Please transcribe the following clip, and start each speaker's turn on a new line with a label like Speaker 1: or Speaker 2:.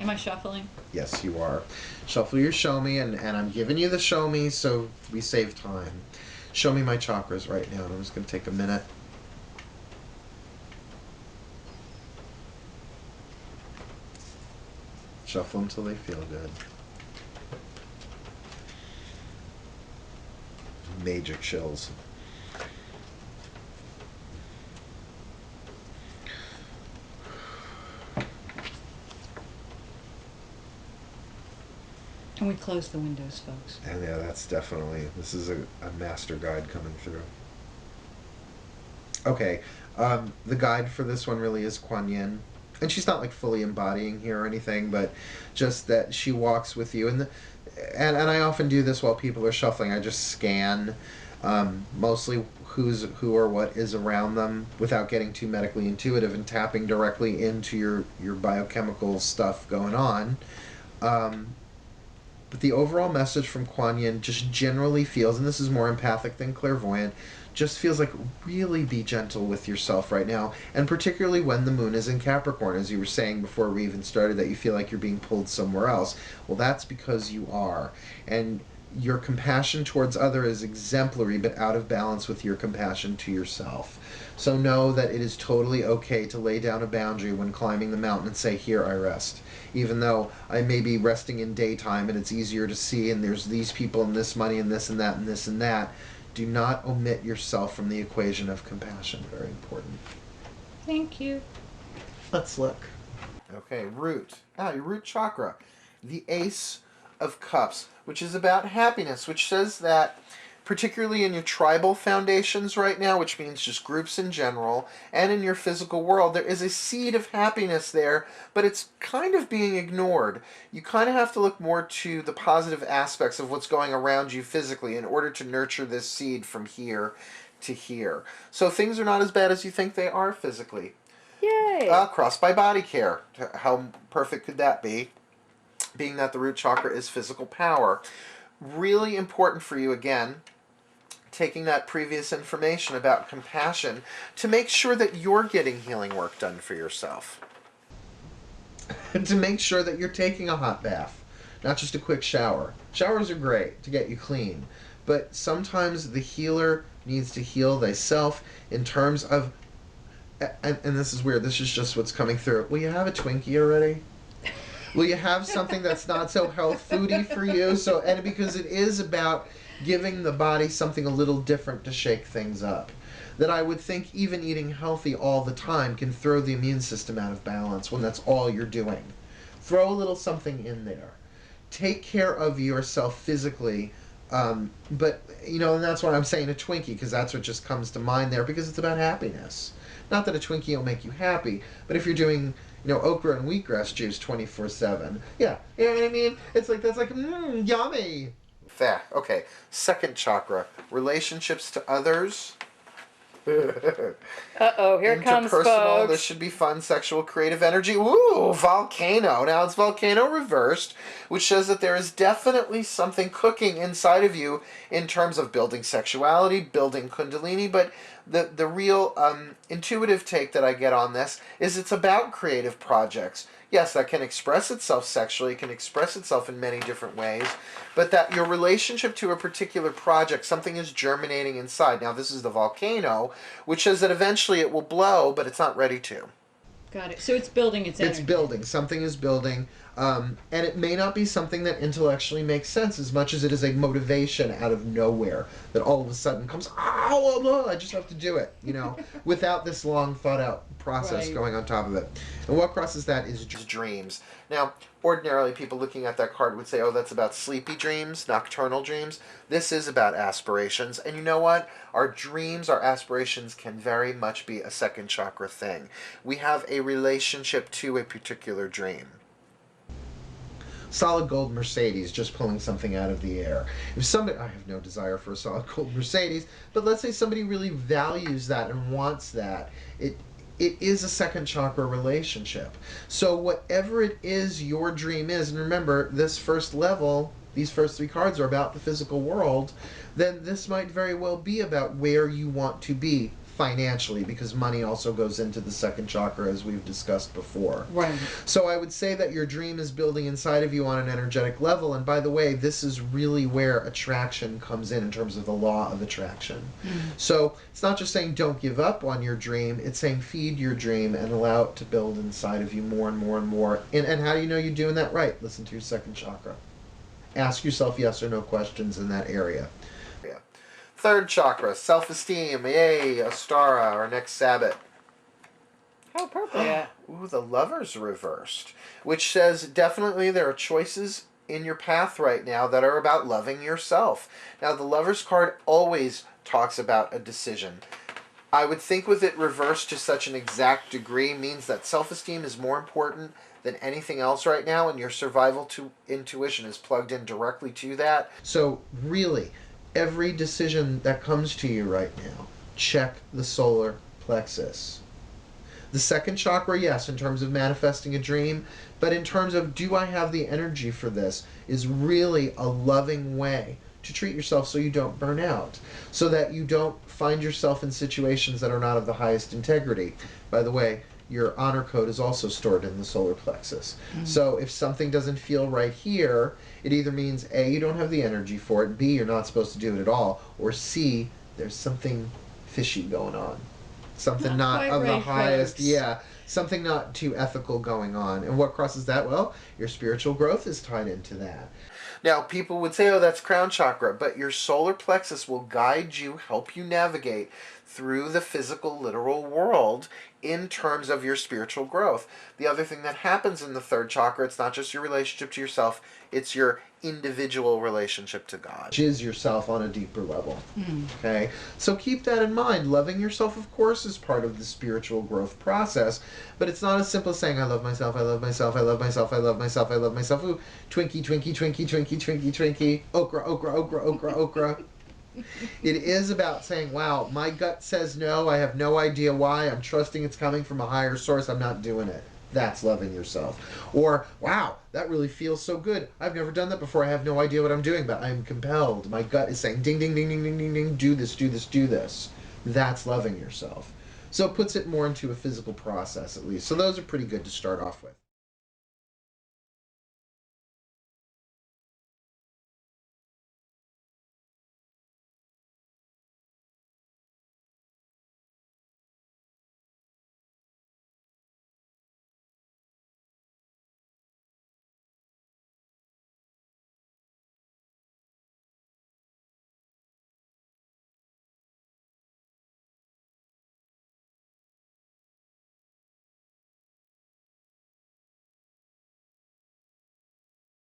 Speaker 1: Am I shuffling?
Speaker 2: Yes, you are. Shuffle your show me, and I'm giving you the show me so we save time. Show me my chakras right now, and I'm just going to take a minute. Shuffle until they feel good. Major chills.
Speaker 1: And we close the windows, folks.
Speaker 2: And yeah, that's definitely, this is a master guide coming through. Okay, the guide for this one really is Kuan Yin. And she's not like fully embodying here or anything, but just that she walks with you. And I often do this while people are shuffling. I just scan mostly who or what is around them without getting too medically intuitive and tapping directly into your biochemical stuff going on. But the overall message from Kuan Yin just generally feels, and this is more empathic than clairvoyant, just feels like really be gentle with yourself right now. And particularly when the moon is in Capricorn, as you were saying before we even started, that you feel like you're being pulled somewhere else. Well, that's because you are. And your compassion towards others is exemplary, but out of balance with your compassion to yourself. So know that it is totally okay to lay down a boundary when climbing the mountain and say, here I rest. Even though I may be resting in daytime and it's easier to see and there's these people and this money and this and that and this and that, do not omit yourself from the equation of compassion. Very important.
Speaker 1: Thank you.
Speaker 2: Let's look. Okay, root. Your root chakra. The Ace of Cups, which is about happiness, which says that particularly in your tribal foundations right now, which means just groups in general, and in your physical world, there is a seed of happiness there, but it's kind of being ignored. You kind of have to look more to the positive aspects of what's going around you physically in order to nurture this seed from here to here. So things are not as bad as you think they are physically.
Speaker 1: Yay!
Speaker 2: Crossed by body care. How perfect could that be? Being that the root chakra is physical power. Really important for you, again, taking that previous information about compassion to make sure that you're getting healing work done for yourself. To make sure that you're taking a hot bath, not just a quick shower. Showers are great to get you clean, but sometimes the healer needs to heal thyself in terms of, and this is weird, this is just what's coming through. Will you have a Twinkie already? Will you have something that's not so health foody for you? And because it is about giving the body something a little different to shake things up. That I would think even eating healthy all the time can throw the immune system out of balance when that's all you're doing. Throw a little something in there. Take care of yourself physically, but, and that's why I'm saying a Twinkie, because that's what just comes to mind there, because it's about happiness. Not that a Twinkie will make you happy, but if you're doing okra and wheatgrass juice 24/7. Yeah, you know what I mean? It's like, that's like, yummy. Okay, second chakra, relationships to others.
Speaker 1: Uh-oh, here it comes, folks.
Speaker 2: This should be fun, sexual, creative energy. Ooh, volcano. Now it's volcano reversed, which says that there is definitely something cooking inside of you in terms of building sexuality, building kundalini, but the real intuitive take that I get on this is it's about creative projects. Yes, that can express itself sexually, it can express itself in many different ways, but that your relationship to a particular project, something is germinating inside. Now, this is the volcano, which says that eventually it will blow, but it's not ready to.
Speaker 1: Got it. So it's building its energy.
Speaker 2: It's building. Something is building. And it may not be something that intellectually makes sense as much as it is a motivation out of nowhere that all of a sudden comes, I just have to do it, without this long thought out process going on top of it. And what crosses that is dreams. Now, ordinarily people looking at that card would say, oh, that's about sleepy dreams, nocturnal dreams. This is about aspirations. And you know what? Our dreams, our aspirations can very much be a second chakra thing. We have a relationship to a particular dream. Solid gold Mercedes, just pulling something out of the air. If somebody, I have no desire for a solid gold Mercedes, but let's say somebody really values that and wants that, it is a second chakra relationship. So whatever it is your dream is, and remember, this first level, these first three cards are about the physical world, then this might very well be about where you want to be financially, because money also goes into the second chakra, as we've discussed before.
Speaker 1: Right.
Speaker 2: So I would say that your dream is building inside of you on an energetic level. And by the way, this is really where attraction comes in terms of the law of attraction. So it's not just saying don't give up on your dream, it's saying feed your dream and allow it to build inside of you more and more and more. And how do you know you're doing that right? Listen to your second chakra. Ask yourself yes or no questions in that area. Third chakra, self-esteem. Yay, Astara, our next Sabbath.
Speaker 1: How appropriate.
Speaker 2: Ooh, the Lover's reversed, which says definitely there are choices in your path right now that are about loving yourself. Now, the Lover's card always talks about a decision. I would think with it reversed to such an exact degree means that self-esteem is more important than anything else right now, and your survival to intuition is plugged in directly to that. So really, every decision that comes to you right now, check the solar plexus. The second chakra, yes, in terms of manifesting a dream, but in terms of do I have the energy for this, is really a loving way to treat yourself so you don't burn out, so that you don't find yourself in situations that are not of the highest integrity. By the way, your honor code is also stored in the solar plexus. So if something doesn't feel right here, it either means A, you don't have the energy for it, B, you're not supposed to do it at all, or C, there's something fishy going on. Something not of the highest, something not too ethical going on. And what crosses that? Well, your spiritual growth is tied into that. Now, people would say, oh, that's crown chakra, but your solar plexus will guide you, help you navigate through the physical, literal world in terms of your spiritual growth. The other thing that happens in the third chakra, it's not just your relationship to yourself, it's your individual relationship to God, which is yourself on a deeper level. Okay? So keep that in mind. Loving yourself, of course, is part of the spiritual growth process, but it's not as simple as saying, I love myself, I love myself, I love myself, I love myself, I love myself. Ooh, Twinkie, Twinkie, Twinkie, Twinkie, Twinkie, Twinkie, okra, okra, okra, okra, okra. It is about saying, wow, my gut says no, I have no idea why, I'm trusting it's coming from a higher source, I'm not doing it. That's loving yourself. Or, wow, that really feels so good. I've never done that before. I have no idea what I'm doing, but I'm compelled. My gut is saying, ding, ding, ding, ding, ding, ding, ding, do this, do this, do this. That's loving yourself. So it puts it more into a physical process, at least. So those are pretty good to start off with.